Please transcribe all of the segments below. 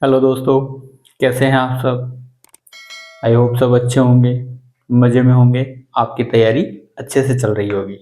Hello दोस्तों, कैसे हैं आप सब। आई होप सब अच्छे होंगे, मज़े में होंगे। आपकी तैयारी अच्छे से चल रही होगी।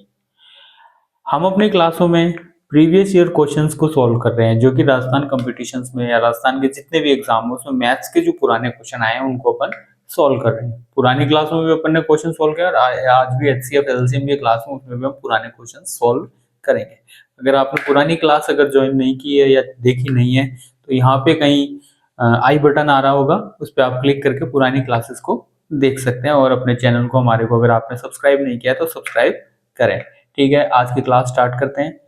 हम अपनी क्लासों में प्रीवियस ईयर क्वेश्चंस को सॉल्व कर रहे हैं, जो कि राजस्थान कॉम्पिटिशन्स में या राजस्थान के जितने भी एग्जाम हो उसमें मैथ्स के जो पुराने क्वेश्चन आए हैं उनको अपन सॉल्व कर रहे हैं। पुरानी क्लासों में भी अपन ने क्वेश्चन सॉल्व किया और आज भी एचसीएफ एलसीएम की क्लास में उसमें भी हम पुराने क्वेश्चन सॉल्व करेंगे। अगर आपने पुरानी क्लास अगर ज्वाइन नहीं की है या देखी नहीं है तो यहाँ पे कहीं आई बटन आ रहा होगा, उस पर आप क्लिक करके पुरानी क्लासेस को देख सकते हैं और अपने चैनल को हमारे को अगर आपने सब्सक्राइब नहीं किया तो सब्सक्राइब करें। ठीक है, आज की क्लास स्टार्ट करते हैं।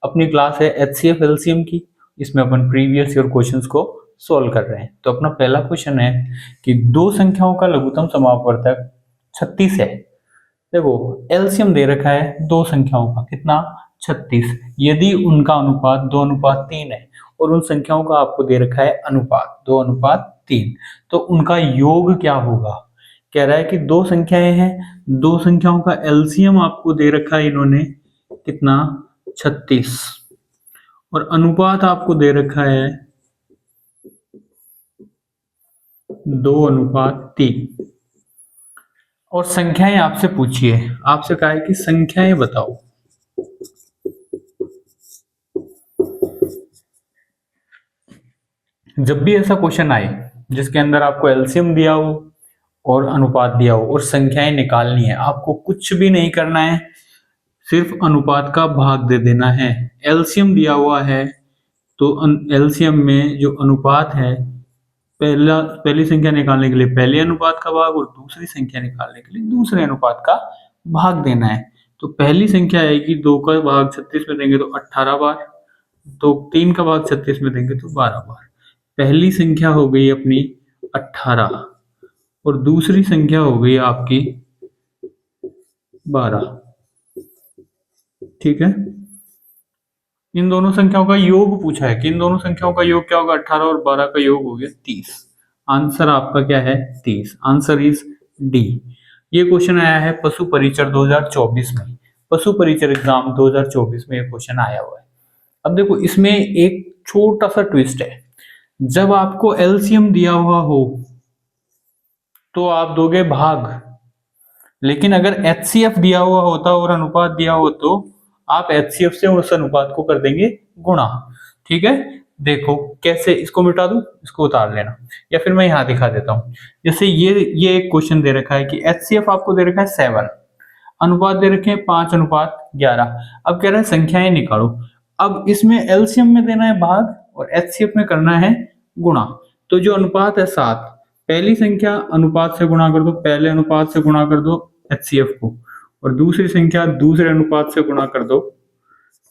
अपनी क्लास है एचसीएफ एलसीएम की। इसमें अपन प्रीवियस ईयर क्वेश्चंस को सॉल्व कर रहे हैं। तो अपना पहला क्वेश्चन है कि दो संख्याओं का लघुत्तम समापवर्तक 36 है। देखो, एलसीएम दे रखा है दो संख्याओं का, कितना 36। यदि उनका अनुपात 2:3 है और उन संख्याओं का आपको दे रखा है अनुपात 2:3, तो उनका योग क्या होगा। कह रहा है कि दो संख्याएं हैं, दो संख्याओं का एलसीएम आपको दे रखा है इन्होंने कितना 36, और अनुपात आपको दे रखा है 2:3, और संख्याएं आपसे पूछिए, आपसे कहा है कि संख्याएं बताओ। जब भी ऐसा क्वेश्चन आए जिसके अंदर आपको एलसीएम दिया हो और अनुपात दिया हो और संख्याएं निकालनी है, आपको कुछ भी नहीं करना है, सिर्फ अनुपात का भाग दे देना है। एलसीएम दिया हुआ है तो एलसीएम में जो अनुपात है, पहली संख्या निकालने के लिए पहले अनुपात का भाग और दूसरी संख्या निकालने के लिए दूसरे अनुपात का भाग देना है। तो पहली संख्या आएगी, 2 का भाग 36 में देंगे तो 18 बार, तो 3 का भाग 36 में देंगे तो 12 बार। पहली संख्या हो गई अपनी 18 और दूसरी संख्या हो गई आपकी 12। ठीक है, इन दोनों संख्याओं का योग पूछा है कि इन दोनों संख्याओं का योग क्या होगा। 18 और 12 का योग हो गया 30। आंसर आपका क्या है 30। Answer is D. ये क्वेश्चन आया है पशु परिचर 2024 में। पशु परिचर एग्जाम 2024 में ये क्वेश्चन आया हुआ है। अब देखो, इसमें एक छोटा सा ट्विस्ट है। जब आपको एलसीएम दिया हुआ हो तो आप दोगे भाग, लेकिन अगर एचसीएफ दिया हुआ होता और अनुपात दिया हो तो आप एचसीएफ से उस अनुपात को कर देंगे गुणा। ठीक है, देखो कैसे, इसको मिटा दूं, इसको उतार लेना, या फिर मैं यहां दिखा देता हूं। जैसे ये एक क्वेश्चन दे रखा है कि एचसीएफ आपको दे रखा है 7, अनुपात दे रखे हैं 5:11। अब कह रहा है संख्याएं निकालो। अब इसमें एलसीएम में देना है भाग और एचसीएफ में करना है गुणा। तो जो अनुपात है 7, पहली संख्या अनुपात से गुणा कर दो, पहले अनुपात से गुणा कर दो एचसीएफ को, और दूसरी संख्या दूसरे अनुपात से गुणा कर दो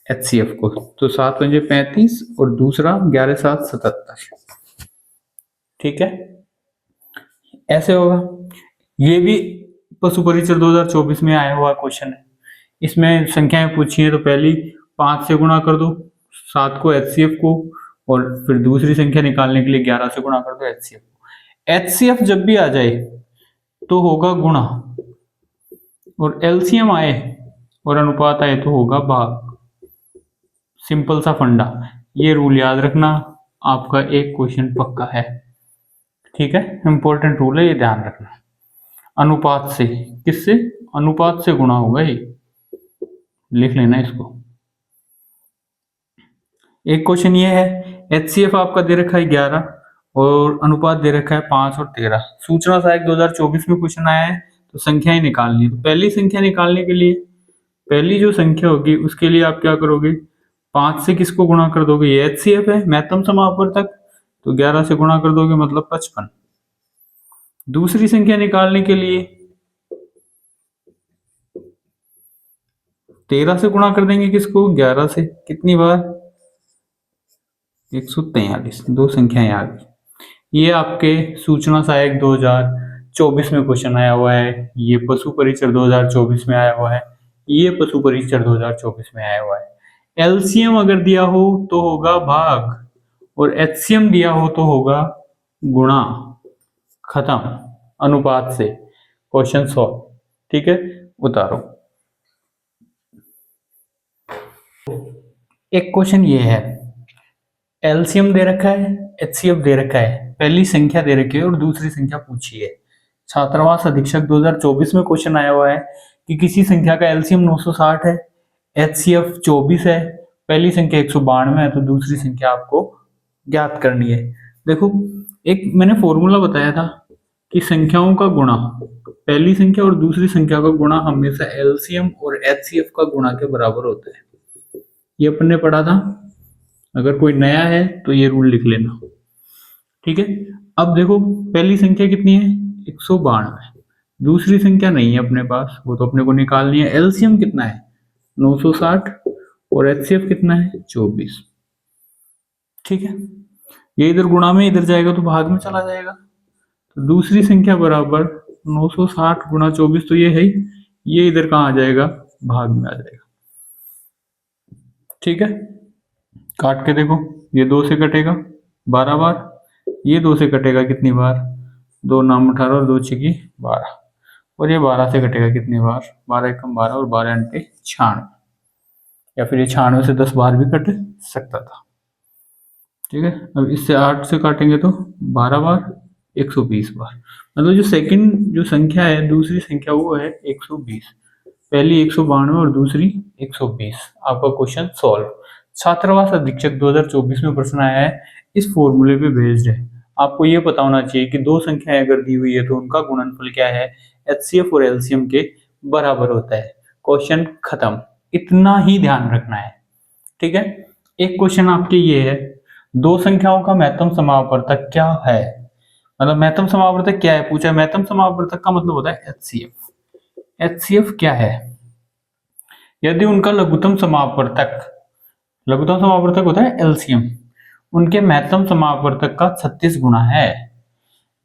एचसीएफ को। तो 7×5 = 35 और दूसरा 11×7 = 77। ठीक है, ऐसे होगा। ये भी पशु परिचर 2024 में आया हुआ क्वेश्चन है। इसमें संख्याएं पूछी है तो पहली 5 से गुणा कर दो 7 को एचसीएफ को, और फिर दूसरी संख्या निकालने के लिए 11 से गुणा कर दो एचसीएफ को। एचसीएफ जब भी आ जाए तो होगा गुणा, और एलसीएम आए और अनुपात आए तो होगा भाग। सिंपल सा फंडा, ये रूल याद रखना, आपका एक क्वेश्चन पक्का है। ठीक है, इंपॉर्टेंट रूल है, ये ध्यान रखना। अनुपात से, किससे, अनुपात से गुणा होगा, ये लिख लेना इसको। एक क्वेश्चन ये है, एचसीएफ आपका दे रखा है 11 और अनुपात दे रखा है 5 और 13। सूचना सहायक 2024 में क्वेश्चन आया है, तो संख्याएं निकालनी है। तो पहली संख्या निकालने के लिए पहली जो संख्या होगी उसके लिए आप क्या करोगे, 5 से किसको गुणा कर दोगे, ये एचसीएफ है महत्तम समापवर्तक, तो 11 से गुणा कर दोगे मतलब 55। दूसरी संख्या निकालने के लिए 13 से गुणा कर देंगे किसको, 11 से, कितनी बार 143। दो संख्याएं आ गई। ये आपके सूचना सहायक 2024 में क्वेश्चन आया हुआ है। ये पशु परिचर 2024 में आया हुआ है। ये पशु परिचर 2024 में आया हुआ है। एलसीएम अगर दिया हो तो होगा भाग, और एचसीएम दिया हो तो होगा गुणा। खत्म, अनुपात से क्वेश्चन सॉल्व। ठीक है, उतारो। एक क्वेश्चन ये है, एलसीएम दे रखा है HCF दे रखा है, पहली संख्या दे रखी है और दूसरी संख्या पूछी है। छात्रावास अधीक्षक 2024 में क्वेश्चन आया हुआ है कि किसी संख्या का एलसीएम 960 है, HCF 24 है, पहली संख्या 192 है, तो दूसरी संख्या आपको ज्ञात करनी है। देखो, एक मैंने फॉर्मूला बताया था कि संख्याओं का गुणा, पहली संख्या और दूसरी संख्या का गुणा हमेशा एलसीएम और HCF का गुणा के बराबर होता है। ये अपन ने पढ़ा था। अगर कोई नया है तो ये रूल लिख लेना, ठीक है। अब देखो, पहली संख्या कितनी है, 192, दूसरी संख्या नहीं है अपने पास, वो तो अपने को निकालनी है। एलसीएम कितना है, 960, और HCF कितना है, 24, ठीक है। ये इधर गुणा में इधर जाएगा तो भाग में चला जाएगा, तो दूसरी संख्या बराबर 960 गुणा 24, तो ये है ही, ये इधर कहाँ आ जाएगा, भाग में आ जाएगा, ठीक है। काट के देखो, ये 2 से कटेगा 12 बार, ये 2 से कटेगा कितनी बार, 2 नाम 18 और 2 छिकी 12, और ये 12 से कटेगा कितनी बार, 12 एकम 12 और 12 अंटे 96, या फिर ये 96 से 10 बार भी कट सकता था, ठीक है। अब इससे 8 से काटेंगे तो 12 बार, 120 बार, मतलब जो सेकंड जो संख्या है, दूसरी संख्या वो है 120, पहली 192 और दूसरी 120। आपका क्वेश्चन सॉल्व। छात्रावास अधीक्षक 2024 में प्रश्न आया है, इस फॉर्मूले पे बेस्ड है। आपको ये पता होना चाहिए कि दो संख्याएं अगर दी हुई है तो उनका गुणनफल क्या है, HCF और LCM के बराबर होता है। क्वेश्चन खत्म, इतना ही ध्यान रखना है, ठीक है। एक क्वेश्चन आपके ये है, दो संख्याओं का महत्तम समापवर्तक क्या है, मतलब महत्तम समापवर्तक क्या है पूछा है। महत्तम समापवर्तक का मतलब होता है HCF। HCF क्या है, यदि उनका लघुत्तम समापवर्तक होता है LCM, उनके महत्तम समापवर्तक का 36 गुना है।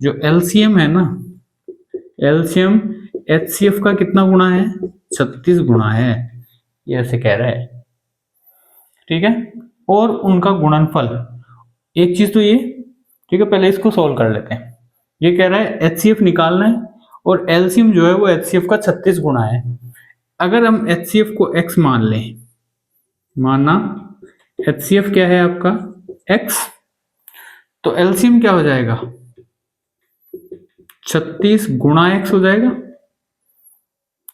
जो LCM है ना, LCM HCF का कितना गुना है, 36 गुना है, ये ऐसे कह रहा है, ठीक है। और उनका गुणनफल, एक चीज तो ये, ठीक है, पहले इसको सोल्व कर लेते हैं। ये कह रहा है HCF निकालना है और LCM जो है वो HCF का 36 गुना है। अगर हम HCF को x मान लें, माना HCF क्या है आपका x, तो LCM क्या हो जाएगा, 36 गुणा x हो जाएगा।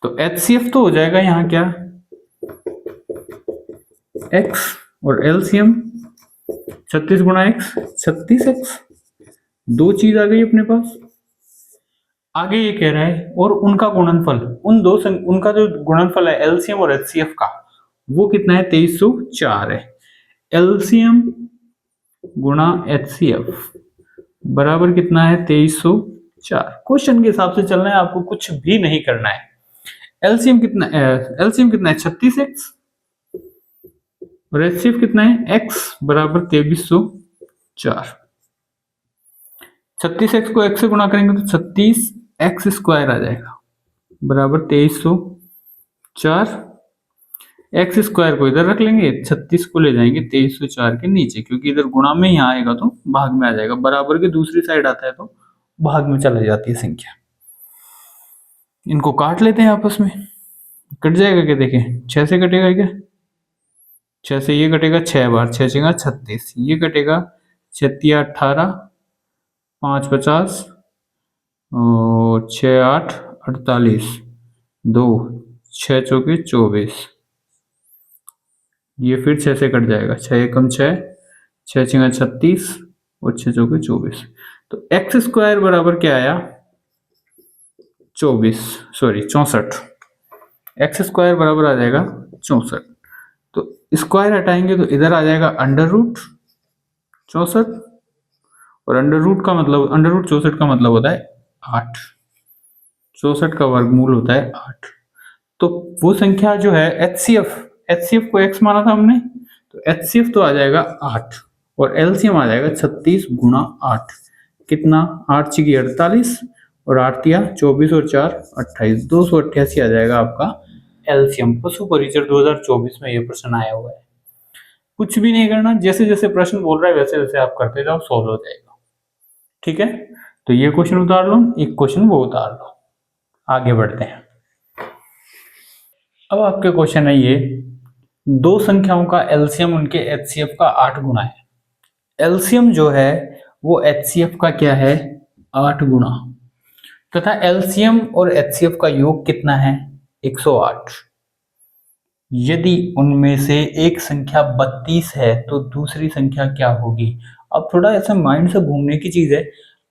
तो HCF तो हो जाएगा यहाँ क्या, x, और LCM 36 गुणा x 36x, दो चीज आ गई अपने पास। आगे ये कह रहा है और उनका गुणनफल, उनका जो गुणनफल है LCM और HCF का, वो कितना है, 2304 है। LCM गुणा HCF बराबर कितना है, 2304। क्वेश्चन के हिसाब से चलना है, आपको कुछ भी नहीं करना है। LCM कितना है, 36x, और HCF कितना है, x बराबर 2304। 36x को x से गुणा करेंगे तो 36x स्क्वायर आ जाएगा, बराबर 2304। एक्स स्क्वायर को इधर रख लेंगे, 36 को ले जाएंगे 2304 के नीचे, क्योंकि इधर गुणा में यहाँ आएगा तो भाग में आ जाएगा, बराबर के दूसरी साइड आता है तो भाग में चला जाती है संख्या। इनको काट लेते हैं आपस में, कट जाएगा क्या, देखें 6 से कटेगा क्या, 6 से ये कटेगा 6 बार, 6 6 36, ये कटेगा 6 18, 5 50, और 6 8 48, 2 6 चौके 24, ये फिर 6 से कट जाएगा, 6 एकम 6, 6 6 36, और 6 चौके 24। तो एक्स स्क्वायर बराबर क्या आया, 64, एक्स स्क्वायर बराबर आ जाएगा 64। तो स्क्वायर हटाएंगे तो इधर आ जाएगा अंडर रूट 64, और अंडर रूट 64 का मतलब होता है 8, 64 का वर्गमूल होता है 8। तो वो संख्या जो है HCF को x माना था हमने, तो HCF तो आ जाएगा 8, और LCM आ जाएगा 36 गुणा 8, कितना, 8 छिकी 48, और 8 तिया 24, और 4 28, 288 आ जाएगा आपका LCM। पशु परिचर 2024 में ये प्रश्न आया हुआ है। कुछ भी नहीं करना, जैसे जैसे प्रश्न बोल रहा है वैसे वैसे आप करते जाओ, सॉल्व हो जाएगा, ठीक है। तो ये क्वेश्चन उतार लो, एक क्वेश्चन वो उतार लो, आगे बढ़ते हैं। अब आपके क्वेश्चन है ये, दो संख्याओं का LCM उनके HCF का 8 गुना है। एलसीएम जो है वो एचसीएफ का क्या है, 8 गुना, तथा एलसीएम और एचसीएफ का योग कितना है, 108। यदि उनमें से एक संख्या 32 है तो दूसरी संख्या क्या होगी। अब थोड़ा ऐसा माइंड से घूमने की चीज है,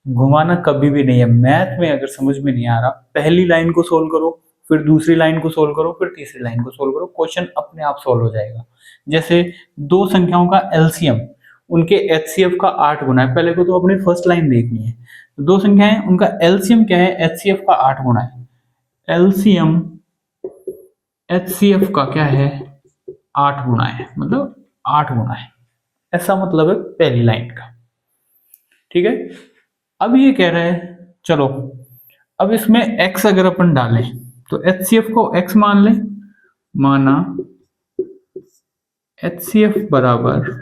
घुमाना कभी भी नहीं है। मैथ में अगर समझ में नहीं आ रहा, पहली लाइन को सोल्व करो, फिर दूसरी लाइन को सोल्व करो, फिर तीसरी लाइन को सोल्व करो, क्वेश्चन अपने आप सोल्व हो जाएगा। जैसे दो संख्याओं का एलसीएम उनके एचसीएफ का 8 गुना है, पहले को तो अपनी फर्स्ट लाइन देखनी है। तो दो संख्याएं उनका एलसीएम क्या है, एचसीएफ का 8 गुना है। एलसीएम एचसीएफ का क्या है, 8 गुना है, मतलब 8 गुना है, ऐसा मतलब है पहली लाइन का। ठीक है, अब ये कह रहा है, चलो अब इसमें x अगर अपन डालें तो HCF को x मान लें, माना HCF बराबर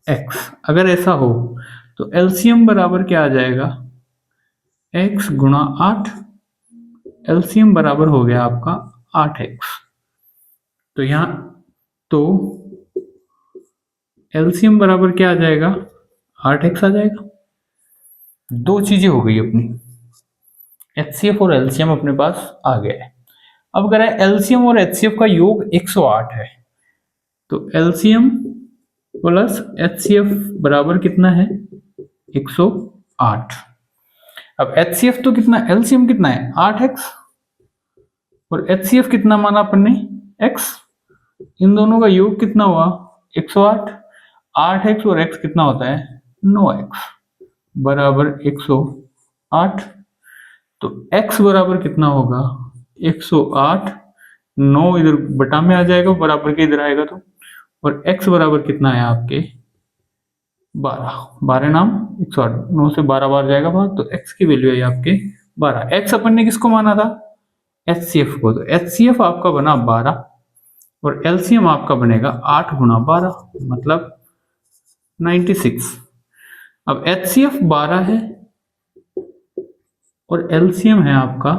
x। अगर ऐसा हो तो एलसीएम बराबर क्या आ जाएगा, x गुणा 8। एलसीएम बराबर हो गया आपका 8x। तो यहां तो एलसीएम बराबर क्या आ जाएगा, 8x आ जाएगा। दो चीजें हो गई अपनी, एचसीएफ और एलसीएम अपने पास आ गया है। अब अगर एलसीएम और एचसीएफ का योग 108 है तो एलसीएम प्लस एचसीएफ बराबर कितना है, 108। अब एचसीएफ तो कितना, एलसीएम कितना है 8x, और एचसीएफ कितना माना अपन ने, x। इन दोनों का योग कितना हुआ, 108। 8x और x कितना होता है, 9x बराबर 108। तो x बराबर कितना होगा, 108, 9 इधर बटा में आ जाएगा, बराबर के इधर आएगा तो, और x बराबर कितना है आपके 12। 12 नाम 108, 9 से 12 बार जाएगा बाहर, तो x की वैल्यू है आपके 12। x अपन ने किसको माना था, HCF को, तो HCF आपका बना 12 और LCM आपका बनेगा 8 गुना 12, मतलब 96। अब HCF 12 है और LCM है आपका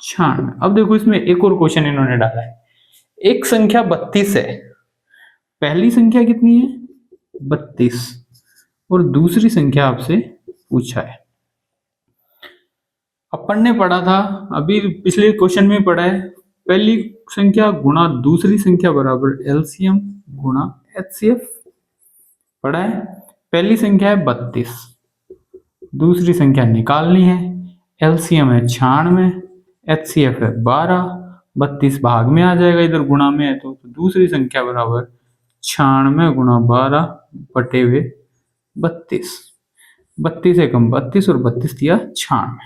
96। अब देखो इसमें एक और क्वेश्चन इन्होंने डाला है, एक संख्या 32 है, पहली संख्या कितनी है 32, और दूसरी संख्या आपसे पूछा है। अपन ने पढ़ा था, अभी पिछले क्वेश्चन में पढ़ा है, पहली संख्या गुणा दूसरी संख्या बराबर एलसीएम गुणा एचसीएफ पढ़ा है। पहली संख्या है 32, दूसरी संख्या निकालनी है, एलसीएम है 96, एचसीएफ है 12, 32 भाग में आ जाएगा, इधर गुणा में है तो दूसरी संख्या बराबर 96 गुणा 12 बटे हुए 32। 32 एकम 32 और 32 दिया 96।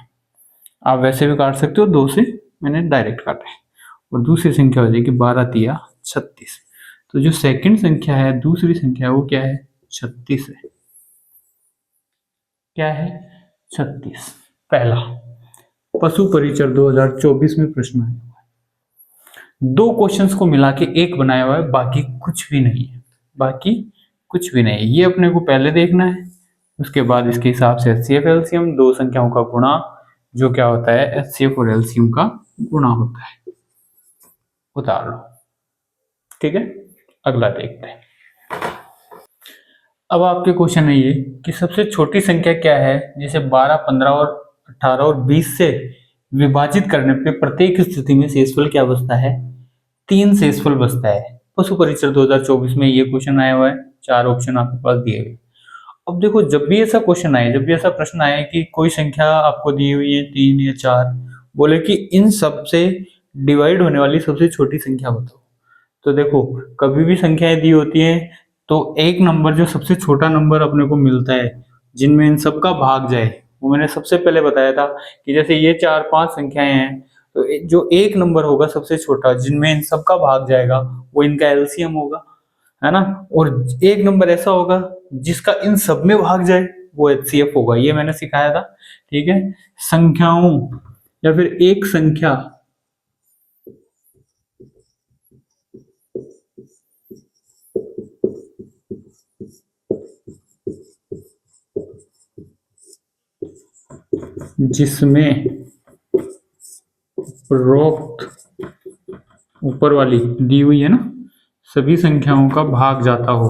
आप वैसे भी काट सकते हो, 2 से मैंने डायरेक्ट काटा है, और दूसरी संख्या हो जाएगी 12 दिया 36। तो जो सेकंड संख्या है, दूसरी संख्या है, वो क्या है 36 है। क्या है 36। पहला पशु परिचर 2024 में प्रश्न आया हुआ है, दो क्वेश्चंस को मिला के एक बनाया हुआ है, बाकी कुछ भी नहीं है, बाकी कुछ भी नहीं है। ये अपने को पहले देखना है, उसके बाद इसके हिसाब से एचसीएफ एलसीएम दो संख्याओं का गुणा, जो क्या होता है एचसीएफ और एलसीएम का गुणा होता है, उतार लो। ठीक है, अगला देखते हैं। अब आपके क्वेश्चन है ये कि सबसे छोटी संख्या क्या है जिसे 12, 15 और 18 और 20 से विभाजित करने पे प्रत्येक स्थिति में शेषफल क्या बचता है, 3 शेषफल बचता है। पशु परीक्षण 2024 में ये क्वेश्चन आया हुआ है, 4 ऑप्शन आपके पास दिए हुए। अब देखो, जब भी ऐसा क्वेश्चन आए, जब भी ऐसा प्रश्न आए कि कोई संख्या आपको दी हुई है 3 या 4, बोले कि इन सब से डिवाइड होने वाली सबसे छोटी संख्या बताओ, तो देखो कभी भी संख्याएं दी होती हैं तो एक नंबर जो सबसे छोटा नंबर अपने को मिलता है जिनमें इन सबका भाग जाए, वो मैंने सबसे पहले बताया था कि जैसे ये 4-5 संख्याएं हैं, तो जो एक नंबर होगा सबसे छोटा जिनमें इन सबका भाग जाएगा, वो इनका एलसीएम होगा, है ना। और एक नंबर ऐसा होगा जिसका इन सब में भाग जाए, वो एचसीएफ होगा। ये मैंने सिखाया था। ठीक है, संख्याओं या फिर एक संख्या जिसमें उपरोक्त ऊपर वाली दी हुई है ना, सभी संख्याओं का भाग जाता हो,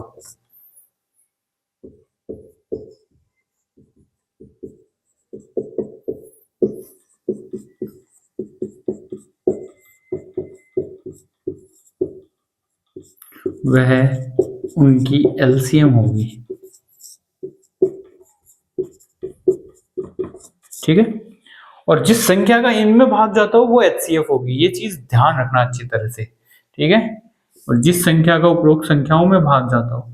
वह उनकी एलसीएम होगी। ठीक है, और जिस संख्या का इनमें भाग जाता हो वो एचसीएफ होगी। ये चीज ध्यान रखना अच्छी तरह से। ठीक है, और जिस संख्या का उपरोक्त संख्याओं में भाग जाता हो।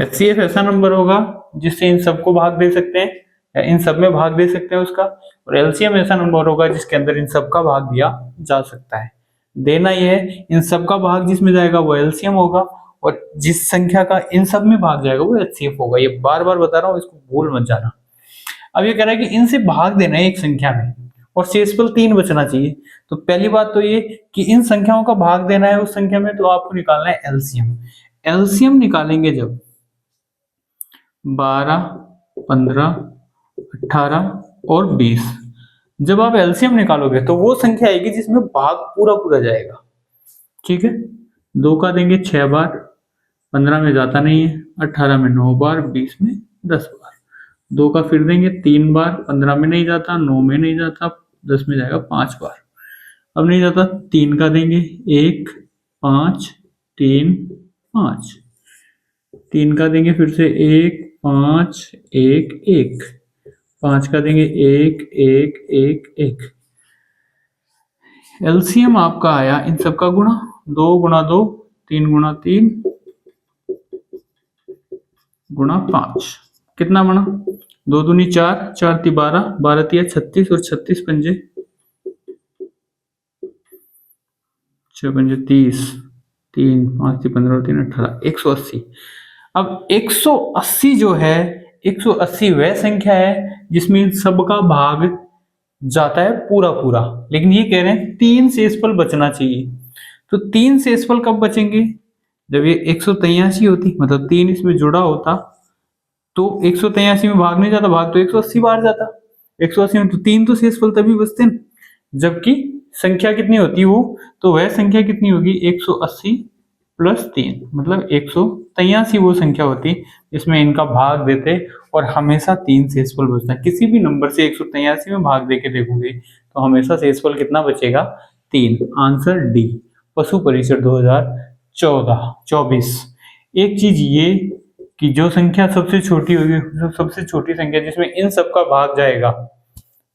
एचसीएफ ऐसा नंबर होगा जिससे इन सबको भाग दे सकते हैं या इन सब में भाग दे सकते हैं उसका, और एलसीएम ऐसा नंबर होगा जिसके अंदर इन सब का भाग दिया जा सकता है। देना ये है, इन सब का भाग जिसमें जाएगा वो एलसीएम होगा, और जिस संख्या का इन सब में भाग जाएगा वो एचसीएफ होगा। ये बार बार बता रहा हूँ, इसको भूल मत जाना। अब ये कह रहा है कि इनसे भाग देना है एक संख्या में और शेषफल 3 बचना चाहिए। तो पहली बात तो ये कि इन संख्याओं का भाग देना है उस संख्या में, तो आपको निकालना है एलसीएम। एलसीएम निकालेंगे जब 12, 15, 18 और 20, जब आप एलसीएम निकालोगे तो वो संख्या आएगी जिसमें भाग पूरा पूरा जाएगा। ठीक है, 2 का देंगे 6 बार, 15 में जाता नहीं है, 18 में 9 बार, 20 में 10 बार। 2 का फिर देंगे 3 बार, 15 में नहीं जाता, 9 में नहीं जाता, 10 में जाएगा 5 बार। अब नहीं जाता, 3 का देंगे 1, 5, 3, 5। 3 का देंगे फिर से 1, 5, 1, 1। 5 का देंगे 1, 1, 1, 1। एलसीएम आपका आया इन सबका गुणा, 2 गुणा 2, 3 गुणा 3 गुणा 5। कितना बना? 2 दूनी 4, 4 ती 12, 12 तिया 36 और 36 पंजे 6 पंजे 30, 3 5 ती 15 और 3 18, 180। अब 180 जो है, 180 वह संख्या है जिसमें सबका भाग जाता है पूरा पूरा, लेकिन ये कह रहे हैं 3 शेषफल बचना चाहिए। तो 3 शेषफल कब बचेंगे? जब ये 183 होती, मतलब 3 इसमें जुड़ा होता, तो 183 में भाग नहीं जाता, भाग तो 180 बार जाता। 180 में तो 3 तो शेषफल तभी बचते हैं, जबकि संख्या कितनी होती वो, तो वह संख्या कितनी होगी? 180 प्लस 3, मतलब 183 वो संख्या होती जिसमें इनका भाग देते और हमेशा 3 शेषफल बचता। किसी भी नंबर से 183 में भाग देके देखोगे तो हमेशा शेषफल कितना बचेगा? 3। आंसर डी, पशु परीक्षण 2024। एक चीज ये कि जो संख्या सबसे छोटी होगी, सबसे छोटी संख्या जिसमें इन सबका भाग जाएगा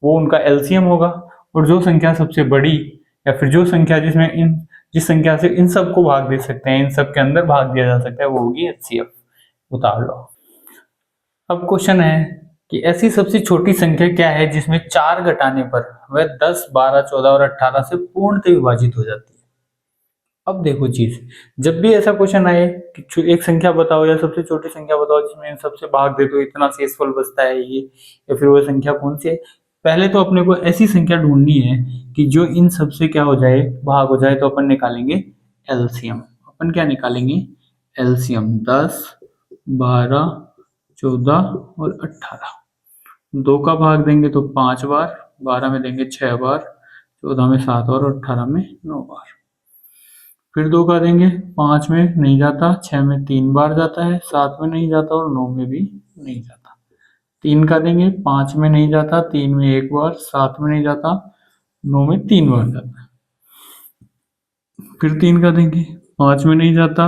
वो उनका एलसीएम होगा, और जो संख्या सबसे बड़ी या फिर जो संख्या जिसमें जिस संख्या से इन सबको भाग दे सकते हैं, इन सब के अंदर भाग दिया जा सकता है, वो होगी एचसीएफ। उतार लो। अब क्वेश्चन है कि ऐसी सबसे छोटी संख्या क्या है जिसमें 4 घटाने पर वह 10, 12, 14 और 18 से पूर्णतः विभाजित हो जाती है। अब देखो चीज, जब भी ऐसा क्वेश्चन आए कि एक संख्या बताओ या सबसे छोटी संख्या बताओ जिसमें इन सबसे भाग दे तो इतना शेषफल बचता है ये, या फिर वो संख्या कौन सी है, पहले तो अपने को ऐसी संख्या ढूंढनी है कि जो इन सबसे क्या हो जाए, भाग हो जाए। तो अपन निकालेंगे एलसीएम। अपन क्या निकालेंगे? एलसीएम 10, 12, 14 और 18। 2 का भाग देंगे तो 5 बार, 12 में देंगे 6 बार, 14 में 7 बार और 18 में 9 बार। फिर 2 का देंगे, 5 में नहीं जाता, 6 में 3 बार जाता है, 7 में नहीं जाता और 9 में भी नहीं जाता। 3 का देंगे, 5 में नहीं जाता, 3 में 1 बार, 7 में नहीं जाता, 9 में 3 बार जाता है। फिर 3 का देंगे, 5 में नहीं जाता,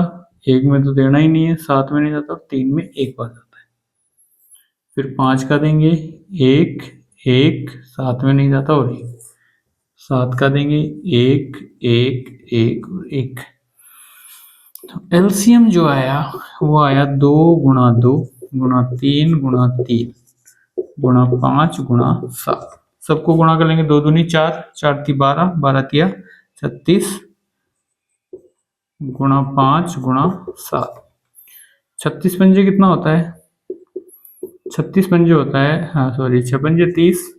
1 में तो देना ही नहीं है, 7 में नहीं जाता और 3 में 1 बार जाता है। फिर 5 का देंगे, 1, 1, 7 में नहीं जाता और 1, 7 का देंगे, 1, 1, 1 और 1। तो एलसीएम जो आया वो आया 2 गुणा 2 गुणा 3 गुणा 3 गुणा 5 गुणा 7। सबको गुणा कर लेंगे, 2 दूनी 4, 4 ती 12, 12 तिया 36 गुणा 5 गुणा 7। 36 पंजे कितना होता है? 36 पंजे होता है, हाँ सॉरी, 6 पंजे 30,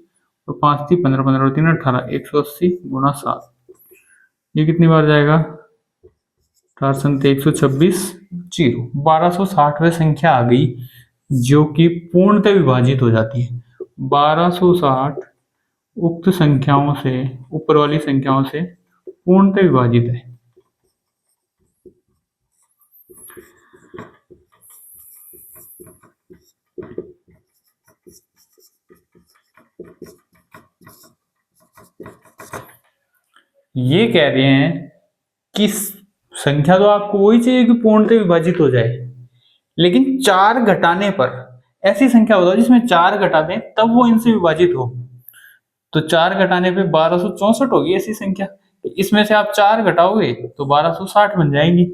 तो 5 थी 15, 15 और 3 18, 180 गुणा 7। ये कितनी बार जाएगा? 4 संख्या 126 जीरो। 1260वें संख्या आ गई जो कि पूर्णतः विभाजित हो जाती है। 1260 उक्त संख्याओं से, ऊपर वाली संख्याओं से पूर्णतः विभाजित है। ये कह रहे हैं कि संख्या तो आपको वही चाहिए कि पूर्णतः विभाजित हो जाए, लेकिन 4 घटाने पर ऐसी संख्या बताओ जिसमें 4 घटा दें तब वो इनसे विभाजित हो। तो 4 घटाने पे 1264 होगी ऐसी संख्या। इसमें से आप 4 घटाओगे तो 1260 बन जाएंगी।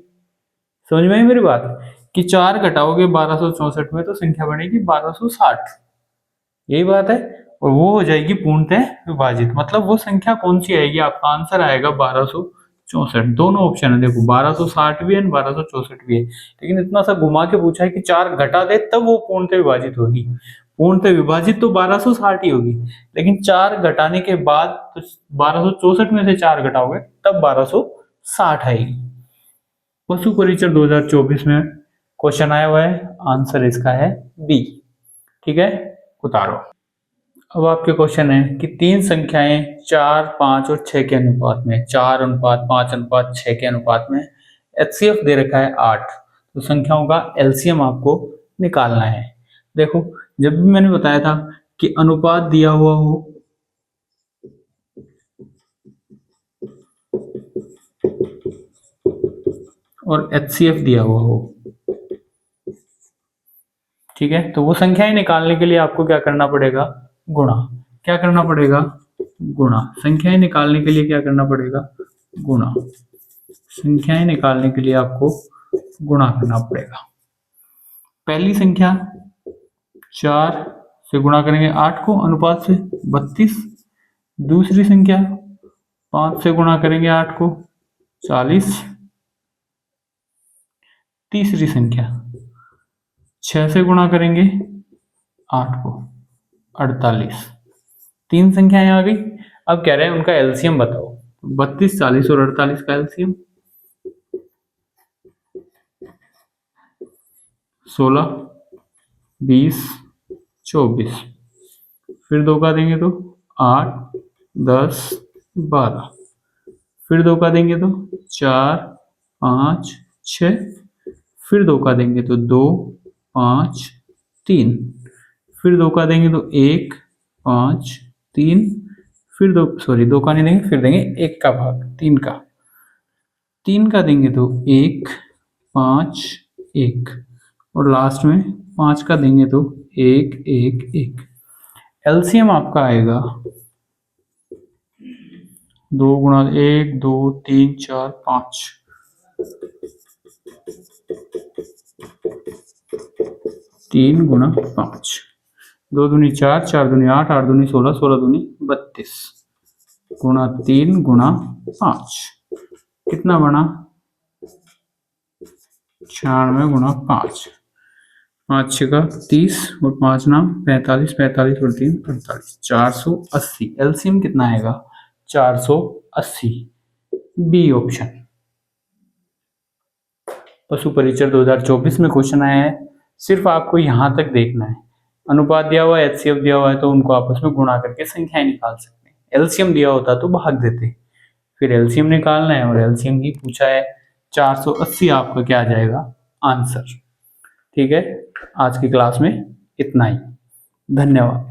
समझ में आई मेरी बात? कि 4 घटाओगे 1264 में तो संख्या बनेगी 1260। यही बात है। और वो हो जाएगी पूर्णतः विभाजित। मतलब वो संख्या कौन सी आएगी? आपका आंसर आएगा 1264। दोनों ऑप्शन है, देखो 1260 भी है, 1264 भी है। लेकिन इतना सा घुमा के पूछा है कि 4 घटा दे तब वो पूर्णतः विभाजित होगी। पूर्णतः विभाजित तो 1260 ही होगी, लेकिन 4 घटाने के बाद तो 1264 में से 4 घटाओगे तब 1260 आएगी। पशु परिचर 2024 में क्वेश्चन आया हुआ है, आंसर इसका है बी। ठीक है, उतारो। अब आपके क्वेश्चन है कि 3 संख्याएं 4, 5 और 6 के अनुपात में, 4 अनुपात 5 अनुपात 6 के अनुपात में HCF दे रखा है 8। तो संख्याओं का LCM आपको निकालना है। देखो, जब भी मैंने बताया था कि अनुपात दिया हुआ हो और HCF दिया हुआ हो, ठीक है, तो वो संख्याएं निकालने के लिए आपको क्या करना पड़ेगा? गुणा। क्या करना पड़ेगा? गुणा। संख्याएं निकालने के लिए क्या करना पड़ेगा? गुणा। संख्याएं निकालने के लिए आपको गुणा करना पड़ेगा। पहली संख्या 4 से गुणा करेंगे 8 को, अनुपात से 32। दूसरी संख्या 5 से गुणा करेंगे 8 को, 40। तीसरी संख्या 6 से गुणा करेंगे 8 को, 48। 3 संख्याएं आ गई। अब कह रहे हैं उनका एलसीएम बताओ। 32, 40 और 48 का एलसीएम 16, 20, 24। फिर 2 का देंगे तो 8, 10, 12। फिर 2 का देंगे तो 4, 5, 6। फिर 2 का देंगे तो 2, 5, 3। फिर 2 का देंगे तो 1, 5, 3। फिर 2 का नहीं देंगे, फिर देंगे 1 का भाग 3 का। 3 का देंगे तो 1, 5, 1। और लास्ट में 5 का देंगे तो 1, 1, 1। एलसीएम आपका आएगा 2 गुणा 1, 2, 3, 4, 5। 3 गुणा 5, 2 दूनी 4, 4 दूनी 8, 8 दूनी 16, 16 दूनी 32 गुणा 3 गुणा 5। कितना बना? 96 गुणा 5। 5 6 का 30 और 5 नाम 45, 45 और 3 48। 480। एलसीएम कितना आएगा? 480। B option. पशु परिचर 2024 में क्वेश्चन आया है, सिर्फ आपको यहां तक देखना है। अनुपात दिया हुआ है, HCF दिया हुआ है, तो उनको आपस में गुणा करके संख्याएं निकाल सकते हैं। एलसीएम दिया होता तो भाग देते। फिर एलसीएम निकालना है और एलसीएम ही पूछा है। 480 आपका क्या आ जाएगा? आंसर। ठीक है, आज की क्लास में इतना ही। धन्यवाद।